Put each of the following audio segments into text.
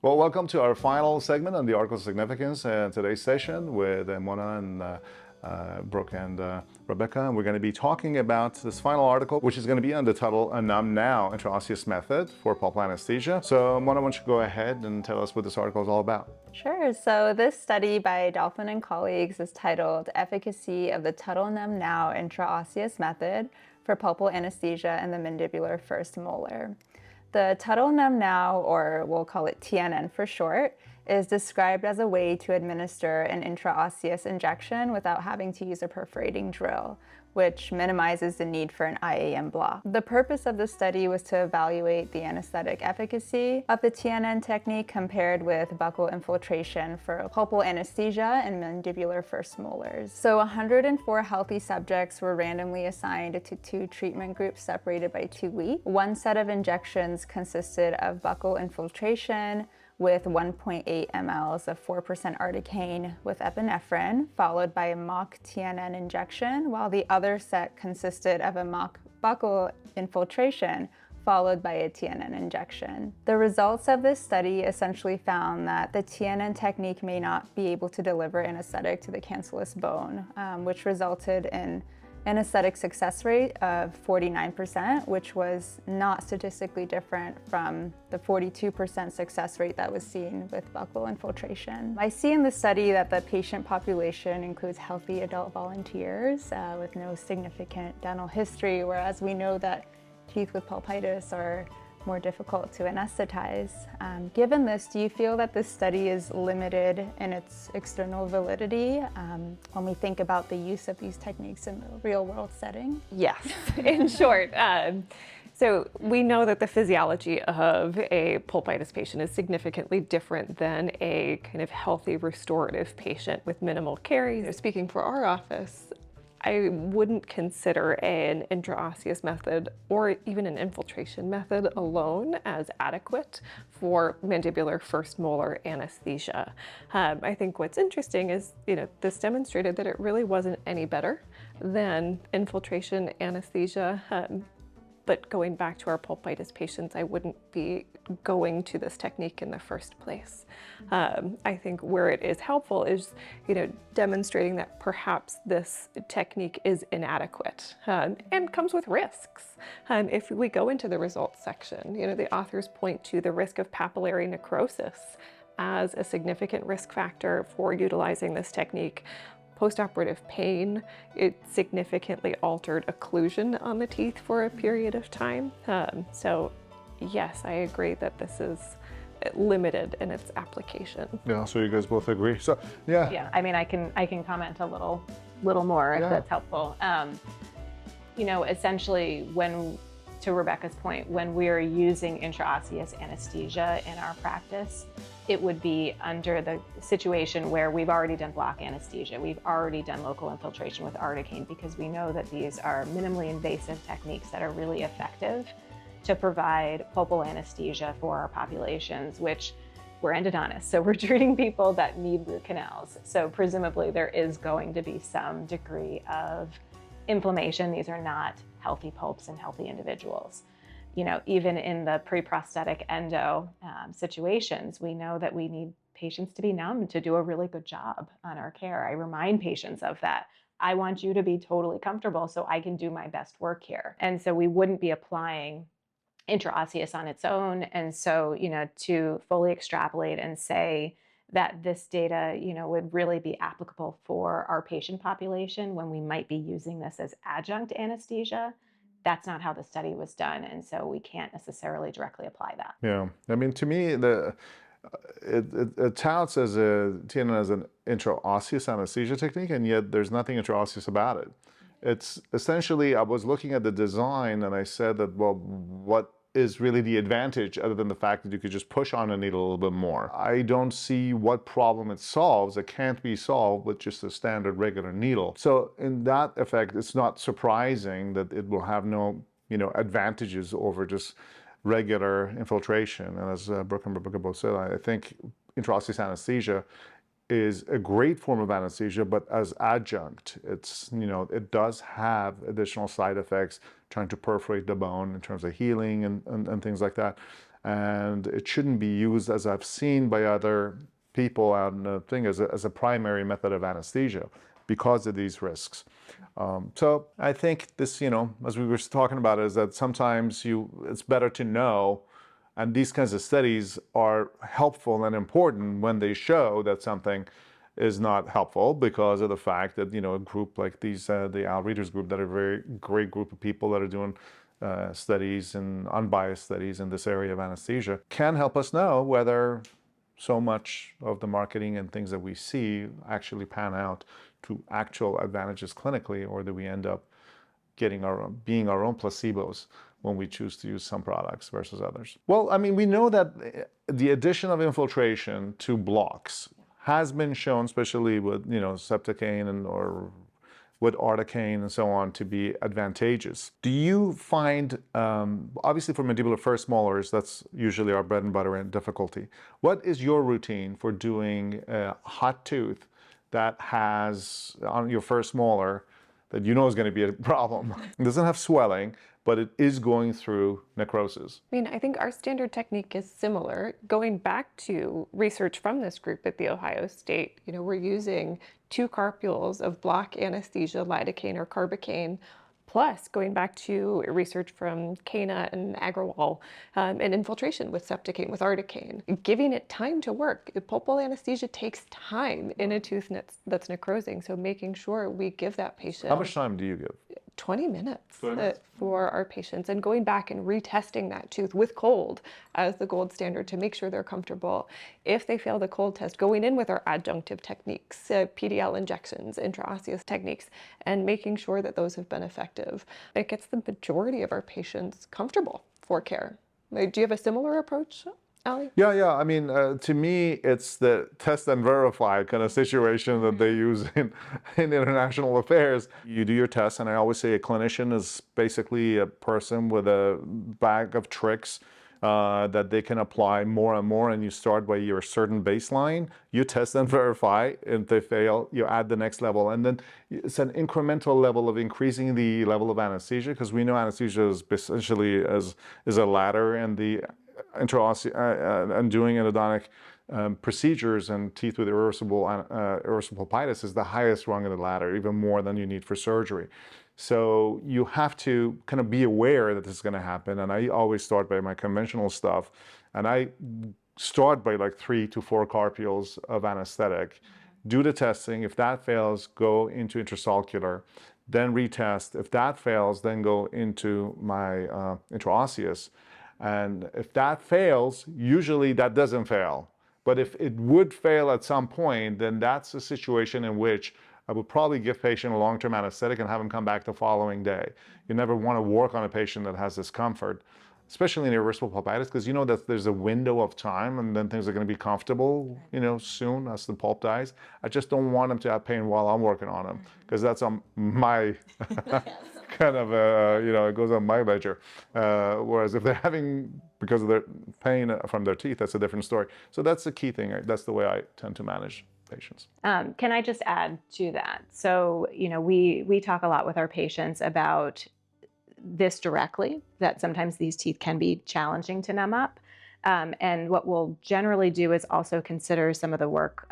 Well, welcome to our final segment on the article of significance today's session with Mona and Brooke and Rebecca. And we're going to be talking about this final article, which is going to be on the TuttlenumbNow intraosseous method for pulpal anesthesia. So Mona, why don't you go ahead and tell us what this article is all about? Sure. So this study by Dolphin and colleagues is titled Efficacy of the TuttlenumbNow Intraosseous Method for Pulpal Anesthesia in the Mandibular First Molar. The TuttlenumbNow, or we'll call it TNN for short, is described as a way to administer an intraosseous injection without having to use a perforating drill, which minimizes the need for an IAM block. The purpose of the study was to evaluate the anesthetic efficacy of the TNN technique compared with buccal infiltration for pulpal anesthesia and mandibular first molars. So 104 healthy subjects were randomly assigned to two treatment groups separated by 2 weeks. One set of injections consisted of buccal infiltration with 1.8 mLs of 4% articaine with epinephrine, followed by a mock TNN injection, while the other set consisted of a mock buccal infiltration, followed by a TNN injection. The results of this study essentially found that the TNN technique may not be able to deliver anesthetic to the cancellous bone, which resulted in an anesthetic success rate of 49%, which was not statistically different from the 42% success rate that was seen with buccal infiltration. I see in the study that the patient population includes healthy adult volunteers with no significant dental history, whereas we know that teeth with pulpitis are more difficult to anesthetize. Given this, do you feel that this study is limited in its external validity when we think about the use of these techniques in the real-world setting? Yes, in short. So we know that the physiology of a pulpitis patient is significantly different than a kind of healthy restorative patient with minimal caries. Speaking for our office, I wouldn't consider an intraosseous method or even an infiltration method alone as adequate for mandibular first molar anesthesia. I think what's interesting is, this demonstrated that it really wasn't any better than infiltration anesthesia. But going back to our pulpitis patients, I wouldn't be going to this technique in the first place. I think where it is helpful is, demonstrating that perhaps this technique is inadequate and comes with risks. If we go into the results section, the authors point to the risk of papillary necrosis as a significant risk factor for utilizing this technique. Postoperative pain, it significantly altered occlusion on the teeth for a period of time. So yes, I agree that this is limited in its application. Yeah, so you guys both agree. So yeah. Yeah, I mean, I can comment a little more if that's helpful. Essentially to Rebecca's point, when we're using intraosseous anesthesia in our practice, it would be under the situation where we've already done block anesthesia. We've already done local infiltration with articaine because we know that these are minimally invasive techniques that are really effective to provide pulpal anesthesia for our populations, which we're endodontists. So we're treating people that need root canals. So presumably there is going to be some degree of inflammation. These are not healthy pulps in healthy individuals. Even in the pre-prosthetic endo situations, we know that we need patients to be numb to do a really good job on our care. I remind patients of that. I want you to be totally comfortable so I can do my best work here. And so we wouldn't be applying intraosseous on its own. And so, to fully extrapolate and say that this data, would really be applicable for our patient population when we might be using this as adjunct anesthesia, that's not how the study was done, and so we can't necessarily directly apply that. Yeah, I mean, to me, it touts as TNN as an intraosseous anesthesia technique, and yet there's nothing intraosseous about it. It's essentially, I was looking at the design and I said that, well, what is really the advantage other than the fact that you could just push on a needle a little bit more? I don't see what problem it solves. It can't be solved with just a standard regular needle. So in that effect, it's not surprising that it will have no, advantages over just regular infiltration. And as Brooke and Rebecca both said, I think intraosseous anesthesia is a great form of anesthesia, but as adjunct, it's, it does have additional side effects, trying to perforate the bone in terms of healing and things like that. and it shouldn't be used, as I've seen by other people out in the thing, as a primary method of anesthesia because of these risks. So I think this, as we were talking about, is that sometimes it's better to know, and these kinds of studies are helpful and important when they show that something is not helpful because of the fact that, a group like these, the Al Readers group, that are a very great group of people that are doing studies and unbiased studies in this area of anesthesia, can help us know whether so much of the marketing and things that we see actually pan out to actual advantages clinically, or do we end up being our own placebos when we choose to use some products versus others. Well, I mean, we know that the addition of infiltration to blocks has been shown, especially with, septicane or with articaine and so on, to be advantageous. Do you find, obviously for mandibular first molars, that's usually our bread and butter and difficulty. What is your routine for doing a hot tooth that has on your first molar that is going to be a problem? It doesn't have swelling, but it is going through necrosis. I mean, I think our standard technique is similar. Going back to research from this group at The Ohio State, we're using 2 carpules of block anesthesia, lidocaine or carbocaine, plus going back to research from Kana and Agrawal and infiltration with septicane, with articaine, giving it time to work. Pulpal anesthesia takes time in a tooth that's necrosing, so making sure we give that patient. How much time do you give? 20 minutes for our patients, and going back and retesting that tooth with cold as the gold standard to make sure they're comfortable. If they fail the cold test, going in with our adjunctive techniques, PDL injections, intraosseous techniques, and making sure that those have been effective. It gets the majority of our patients comfortable for care. Do you have a similar approach, Ali? Yeah. I mean, to me, it's the test and verify kind of situation that they use in international affairs. You do your test, and I always say a clinician is basically a person with a bag of tricks that they can apply more and more, and you start by your certain baseline, you test and verify, and if they fail, you add the next level. And then it's an incremental level of increasing the level of anesthesia, because we know anesthesia is essentially is a ladder, and the and doing endodontic procedures and teeth with irreversible pulpitis is the highest rung of the ladder, even more than you need for surgery. So you have to kind of be aware that this is going to happen. And I always start by my conventional stuff, and I start by like 3 to 4 carpules of anesthetic. Do the testing. If that fails, go into intrasulcular, then retest. If that fails, then go into my intraosseous. And if that fails, usually that doesn't fail. But if it would fail at some point, then that's a situation in which I would probably give patient a long-term anesthetic and have them come back the following day. You never want to work on a patient that has discomfort, especially in irreversible pulpitis, because that there's a window of time, and then things are going to be comfortable, soon as the pulp dies. I just don't want them to have pain while I'm working on them, because that's on my kind of, it goes on my ledger. Whereas if they're having, because of their pain from their teeth, that's a different story. So that's the key thing. That's the way I tend to manage patients. Can I just add to that? So, we talk a lot with our patients about this directly, that sometimes these teeth can be challenging to numb up. And what we'll generally do is also consider some of the work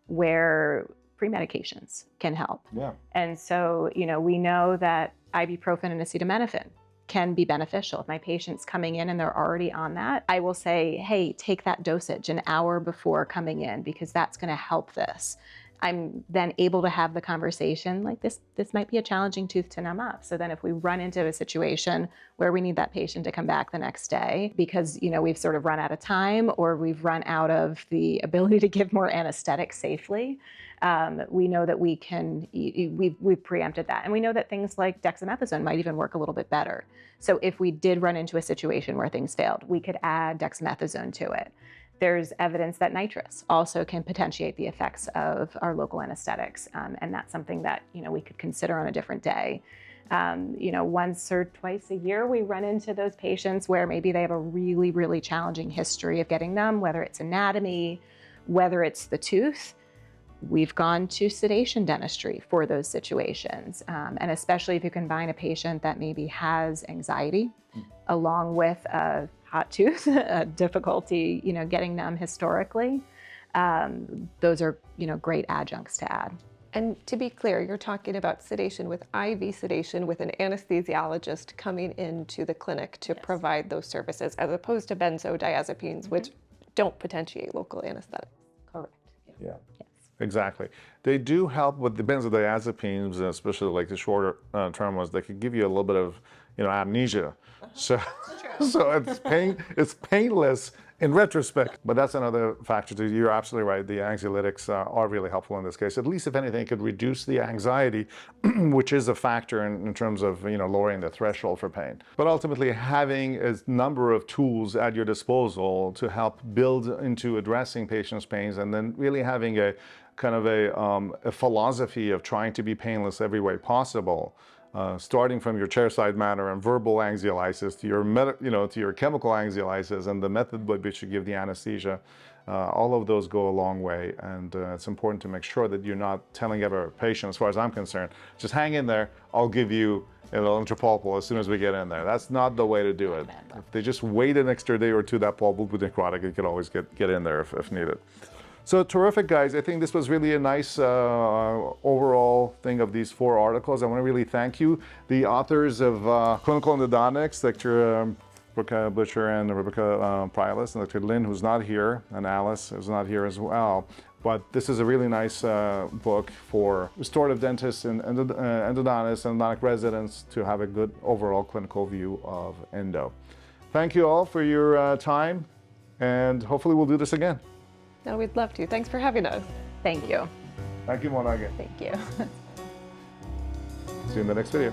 where pre-medications can help. Yeah. And so, we know that ibuprofen and acetaminophen can be beneficial. If my patient's coming in and they're already on that, I will say, hey, take that dosage an hour before coming in, because that's going to help this. I'm then able to have the conversation like this might be a challenging tooth to numb up. So then if we run into a situation where we need that patient to come back the next day because, we've sort of run out of time, or we've run out of the ability to give more anesthetic safely, we know that we've preempted that. And we know that things like dexamethasone might even work a little bit better. So if we did run into a situation where things failed, we could add dexamethasone to it. There's evidence that nitrous also can potentiate the effects of our local anesthetics, and that's something that we could consider on a different day. Once or twice a year, we run into those patients where maybe they have a really, really challenging history of getting numb, whether it's anatomy, whether it's the tooth. We've gone to sedation dentistry for those situations, and especially if you combine a patient that maybe has anxiety along with a hot tooth, difficulty, getting numb historically, those are, great adjuncts to add. And to be clear, you're talking about sedation with IV sedation with an anesthesiologist coming into the clinic to provide those services, as opposed to benzodiazepines, which don't potentiate local anesthetic. Correct. Yeah. Yes. Exactly. They do help with the benzodiazepines, especially like the shorter term ones. They could give you a little bit of, amnesia. So, so it's painless in retrospect. But that's another factor too. You're absolutely right. The anxiolytics are really helpful in this case. At least, if anything, it could reduce the anxiety, which is a factor in terms of lowering the threshold for pain. But ultimately, having a number of tools at your disposal to help build into addressing patients' pains, and then really having a kind of a philosophy of trying to be painless every way possible, starting from your chairside manner and verbal anxiolysis to your to your chemical anxiolysis and the method by which you give the anesthesia. All of those go a long way, and it's important to make sure that you're not telling every patient, as far as I'm concerned, just hang in there, I'll give you intropulpal as soon as we get in there. That's not the way to do it. If they just wait an extra day or two, that pulpal would be necrotic, you could always get in there if needed. So terrific, guys. I think this was really a nice overall thing of these 4 articles. I want to really thank you, the authors of Clinical Endodontics, Dr. Rebecca Butcher and Rebecca Prialis, and Dr. Lynn, who's not here, and Alice, who's not here as well. But this is a really nice book for restorative dentists and endodontists and endodontic residents to have a good overall clinical view of endo. Thank you all for your time, and hopefully we'll do this again. No, we'd love to. Thanks for having us. Thank you. Thank you, Mona, again. Thank you. See you in the next video.